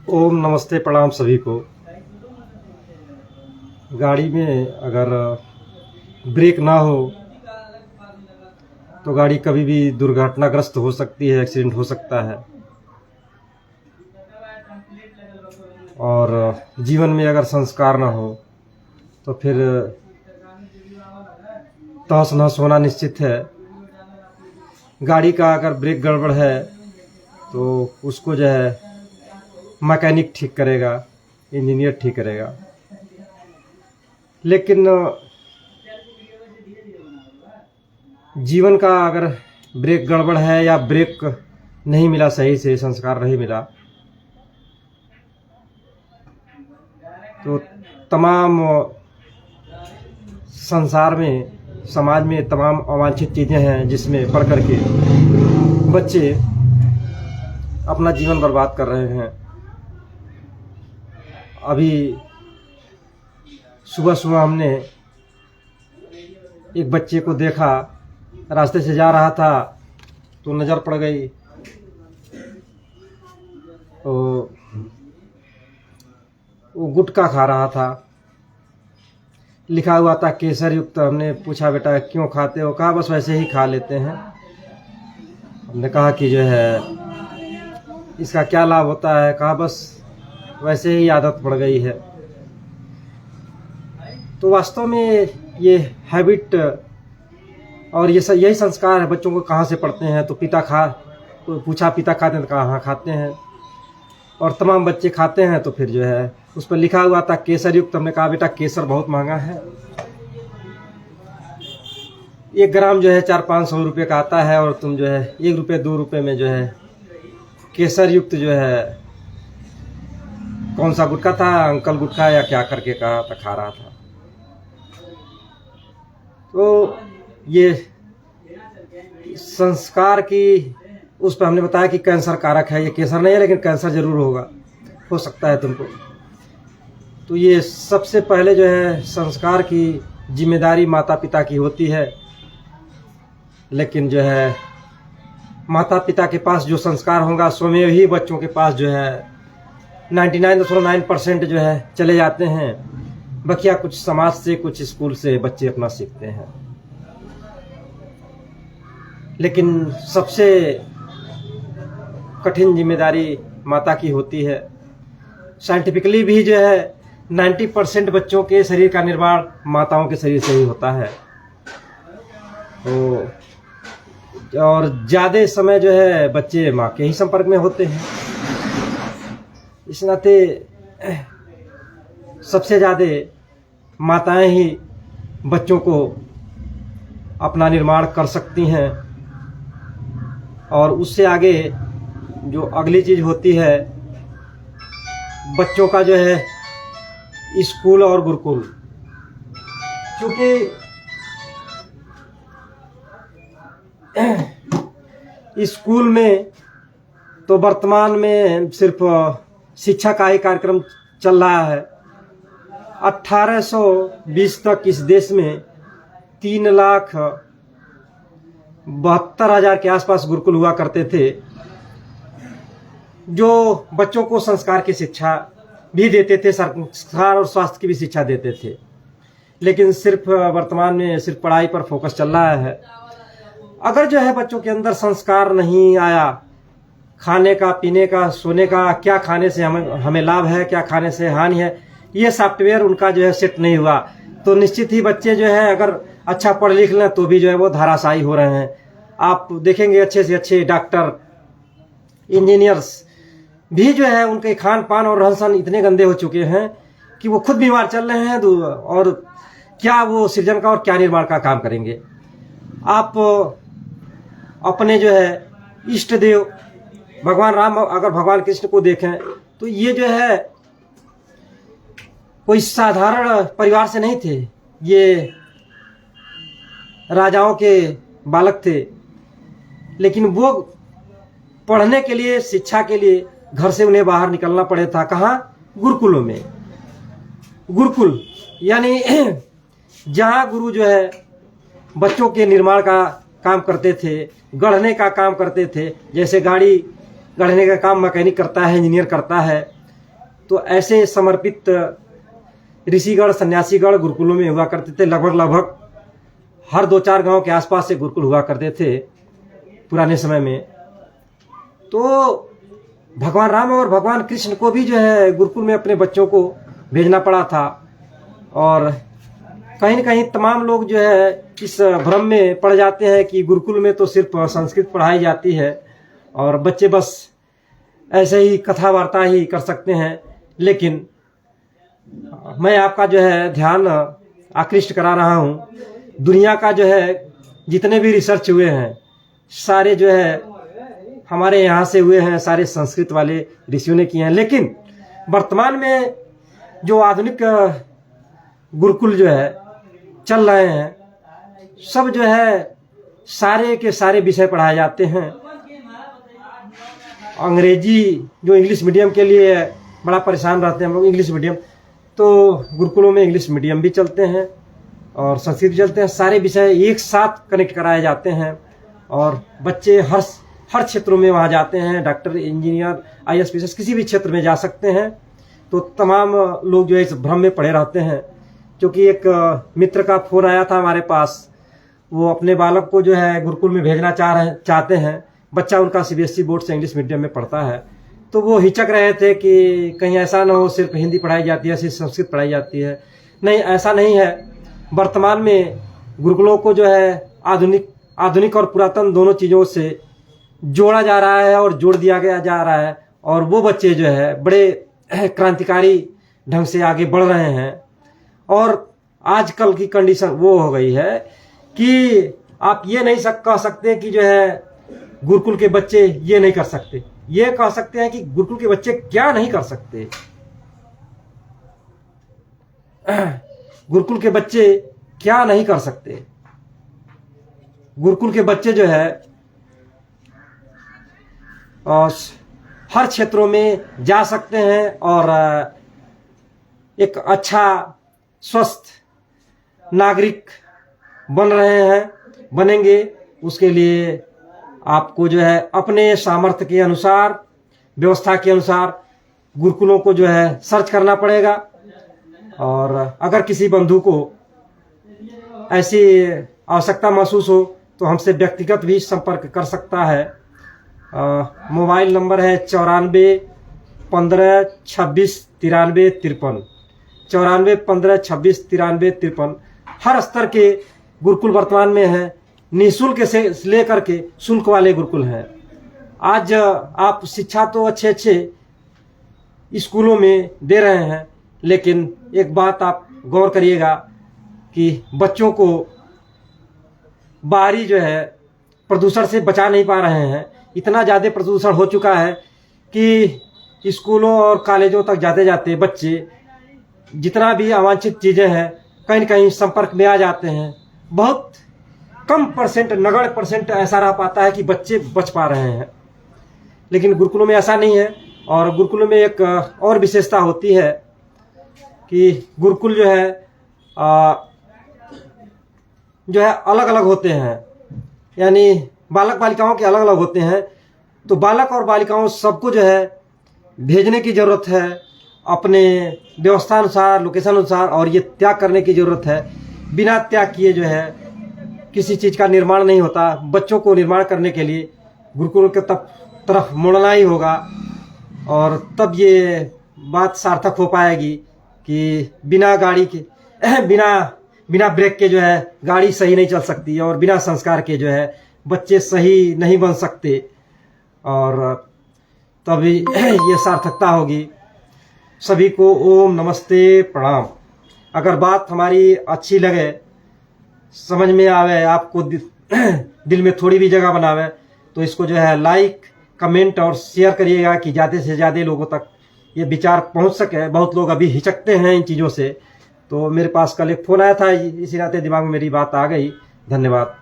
ओम नमस्ते प्रणाम सभी को। गाड़ी में अगर ब्रेक ना हो तो गाड़ी कभी भी दुर्घटनाग्रस्त हो सकती है, एक्सीडेंट हो सकता है। और जीवन में अगर संस्कार ना हो तो फिर तहस नहस होना निश्चित है। गाड़ी का अगर ब्रेक गड़बड़ है तो उसको जो है मैकेनिक ठीक करेगा, इंजीनियर ठीक करेगा। लेकिन जीवन का अगर ब्रेक गड़बड़ है या ब्रेक नहीं मिला, सही से संस्कार नहीं मिला, तो तमाम संसार में, समाज में तमाम अवांछित चीज़ें हैं जिसमें पढ़ करके बच्चे अपना जीवन बर्बाद कर रहे हैं। अभी सुबह सुबह हमने एक बच्चे को देखा, रास्ते से जा रहा था तो नज़र पड़ गई, तो वो गुटखा खा रहा था, लिखा हुआ था केसर युक्त। हमने पूछा बेटा क्यों खाते हो? कहा बस वैसे ही खा लेते हैं। हमने कहा कि जो है इसका क्या लाभ होता है? कहा बस वैसे ही आदत पड़ गई है। तो वास्तव में ये हैबिट और ये यही संस्कार है बच्चों को कहाँ से पढ़ते हैं। तो पूछा पिता खाते हैं? तो कहा हाँ खाते हैं। और तमाम बच्चे खाते हैं। तो फिर जो है उस पर लिखा हुआ था केसर युक्त। हमने कहा बेटा केसर बहुत महंगा है, 1 ग्राम जो है 400-500 रुपये का आता है, और तुम जो है 1 रुपये 2 रुपये में जो है केसर युक्त जो है, कौन सा गुटखा था, अंकल गुटखा या क्या करके कहा था, खा रहा था। तो ये संस्कार की उस पर हमने बताया कि कैंसर कारक है। ये केसर नहीं है लेकिन कैंसर जरूर हो सकता है तुमको। तो ये सबसे पहले जो है संस्कार की जिम्मेदारी माता पिता की होती है। लेकिन जो है माता पिता के पास जो संस्कार होगा स्वयं ही बच्चों के पास जो है 99.9% जो है चले जाते हैं। बकिया कुछ समाज से, कुछ स्कूल से बच्चे अपना सीखते हैं। लेकिन सबसे कठिन जिम्मेदारी माता की होती है। साइंटिफिकली भी जो है 90% बच्चों के शरीर का निर्माण माताओं के शरीर से ही होता है। तो और ज़्यादा समय जो है बच्चे माँ के ही संपर्क में होते हैं। इस नाते सबसे ज़्यादा माताएं ही बच्चों को अपना निर्माण कर सकती हैं। और उससे आगे जो अगली चीज़ होती है बच्चों का जो है स्कूल और गुरुकुल। क्योंकि स्कूल में तो वर्तमान में सिर्फ शिक्षा का ही कार्यक्रम चल रहा है। 1820 तक इस देश में 3,72,000 के आसपास गुरुकुल हुआ करते थे, जो बच्चों को संस्कार की शिक्षा भी देते थे, संस्कार और स्वास्थ्य की भी शिक्षा देते थे। लेकिन सिर्फ वर्तमान में सिर्फ पढ़ाई पर फोकस चल रहा है। अगर जो है बच्चों के अंदर संस्कार नहीं आया, खाने का, पीने का, सोने का, क्या खाने से हमें लाभ है, क्या खाने से हानि है, ये सॉफ्टवेयर उनका जो है सेट नहीं हुआ, तो निश्चित ही बच्चे जो है अगर अच्छा पढ़ लिख लें तो भी जो है वो धराशायी हो रहे हैं। आप देखेंगे अच्छे से अच्छे डॉक्टर, इंजीनियर्स भी जो है उनके खान पान और रहन सहन इतने गंदे हो चुके हैं कि वो खुद बीमार चल रहे हैं। और क्या वो सृजन का और क्या निर्माण का काम करेंगे। आप अपने जो है इष्ट देव भगवान राम, अगर भगवान कृष्ण को देखें तो ये जो है कोई साधारण परिवार से नहीं थे। ये राजाओं के बालक थे। लेकिन वो पढ़ने के लिए, शिक्षा के लिए घर से उन्हें बाहर निकलना पड़े था। कहाँ? गुरुकुलों में। गुरुकुल यानी जहाँ गुरु जो है बच्चों के निर्माण का काम करते थे, गढ़ने का काम करते थे। जैसे गाड़ी गढ़ने का काम मैकेनिक करता है, इंजीनियर करता है, तो ऐसे समर्पित ऋषिगण सन्यासीगण गुरुकुलों में हुआ करते थे। लगभग हर 2-4 गांव के आसपास से गुरुकुल हुआ करते थे पुराने समय में। तो भगवान राम और भगवान कृष्ण को भी जो है गुरुकुल में अपने बच्चों को भेजना पड़ा था। और कहीं न कहीं तमाम लोग जो है इस भ्रम में पड़ जाते हैं कि गुरुकुल में तो सिर्फ संस्कृत पढ़ाई जाती है और बच्चे बस ऐसे ही कथा वार्ता ही कर सकते हैं। लेकिन मैं आपका जो है ध्यान आकृष्ट करा रहा हूँ, दुनिया का जो है जितने भी रिसर्च हुए हैं सारे जो है हमारे यहाँ से हुए हैं, सारे संस्कृत वाले ऋषियों ने किए हैं। लेकिन वर्तमान में जो आधुनिक गुरुकुल जो है चल रहे हैं, सब जो है सारे के सारे विषय पढ़ाए जाते हैं। अंग्रेजी जो इंग्लिश मीडियम के लिए बड़ा परेशान रहते हैं हम लोग, इंग्लिश मीडियम, तो गुरुकुलों में इंग्लिश मीडियम भी चलते हैं और संस्कृत भी चलते हैं। सारे विषय एक साथ कनेक्ट कराए जाते हैं और बच्चे हर क्षेत्रों में वहाँ जाते हैं। डॉक्टर, इंजीनियर, IAS PCS किसी भी क्षेत्र में जा सकते हैं। तो तमाम लोग जो है इस भ्रम में पड़े रहते हैं। क्योंकि एक मित्र का फोन आया था हमारे पास, वो अपने बालक को जो है गुरुकुल में भेजना चाहते हैं। बच्चा उनका CBSE बोर्ड से इंग्लिश मीडियम में पढ़ता है। तो वो हिचक रहे थे कि कहीं ऐसा ना हो सिर्फ हिंदी पढ़ाई जाती है, सिर्फ संस्कृत पढ़ाई जाती है। नहीं, ऐसा नहीं है। वर्तमान में गुरुकुलों को जो है आधुनिक और पुरातन दोनों चीज़ों से जोड़ा जा रहा है और जोड़ दिया जा रहा है। और वो बच्चे जो है बड़े क्रांतिकारी ढंग से आगे बढ़ रहे हैं। और आजकल की कंडीशन वो हो गई है कि आप ये नहीं कह सकते कि जो है गुरुकुल के बच्चे ये नहीं कर सकते। ये कह सकते हैं कि गुरुकुल के बच्चे क्या नहीं कर सकते। गुरुकुल के बच्चे क्या नहीं कर सकते। गुरुकुल के बच्चे जो है हर क्षेत्रों में जा सकते हैं और एक अच्छा स्वस्थ नागरिक बन रहे हैं, बनेंगे। उसके लिए आपको जो है अपने सामर्थ्य के अनुसार, व्यवस्था के अनुसार गुरुकुलों को जो है सर्च करना पड़ेगा। और अगर किसी बंधु को ऐसी आवश्यकता महसूस हो तो हमसे व्यक्तिगत भी संपर्क कर सकता है। मोबाइल नंबर है 94 15 26 93 53, 94 15 26 93 53। हर स्तर के गुरुकुल वर्तमान में है, निःशुल्क से लेकर के शुल्क वाले गुरुकुल हैं। आज आप शिक्षा तो अच्छे स्कूलों में दे रहे हैं, लेकिन एक बात आप गौर करिएगा कि बच्चों को बाहरी जो है प्रदूषण से बचा नहीं पा रहे हैं। इतना ज़्यादा प्रदूषण हो चुका है कि स्कूलों और कॉलेजों तक जाते बच्चे जितना भी अवांछित चीज़ें हैं कहीं न कहीं संपर्क में आ जाते हैं। बहुत कम परसेंट, नगण्य परसेंट ऐसा रह पाता है कि बच्चे बच पा रहे हैं। लेकिन गुरुकुलों में ऐसा नहीं है। और गुरुकुलों में एक और विशेषता होती है कि गुरुकुल जो है अलग अलग होते हैं, यानी बालक बालिकाओं के अलग अलग होते हैं। तो बालक और बालिकाओं सबको जो है भेजने की ज़रूरत है अपने व्यवस्था अनुसार, लोकेशन अनुसार, और ये त्याग करने की ज़रूरत है। बिना त्याग किए जो है किसी चीज़ का निर्माण नहीं होता। बच्चों को निर्माण करने के लिए गुरुकुल के तरफ मुड़ना ही होगा और तब ये बात सार्थक हो पाएगी कि बिना गाड़ी के बिना ब्रेक के जो है गाड़ी सही नहीं चल सकती और बिना संस्कार के जो है बच्चे सही नहीं बन सकते। और तभी ये सार्थकता होगी। सभी को ओम नमस्ते प्रणाम। अगर बात हमारी अच्छी लगे, समझ में आवे, आपको दिल में थोड़ी भी जगह बनावे, तो इसको जो है लाइक, कमेंट और शेयर करिएगा कि ज़्यादा से ज़्यादा लोगों तक ये विचार पहुंच सके। बहुत लोग अभी हिचकते हैं इन चीज़ों से। तो मेरे पास कल एक फ़ोन आया था, इसी नाते दिमाग में मेरी बात आ गई। धन्यवाद।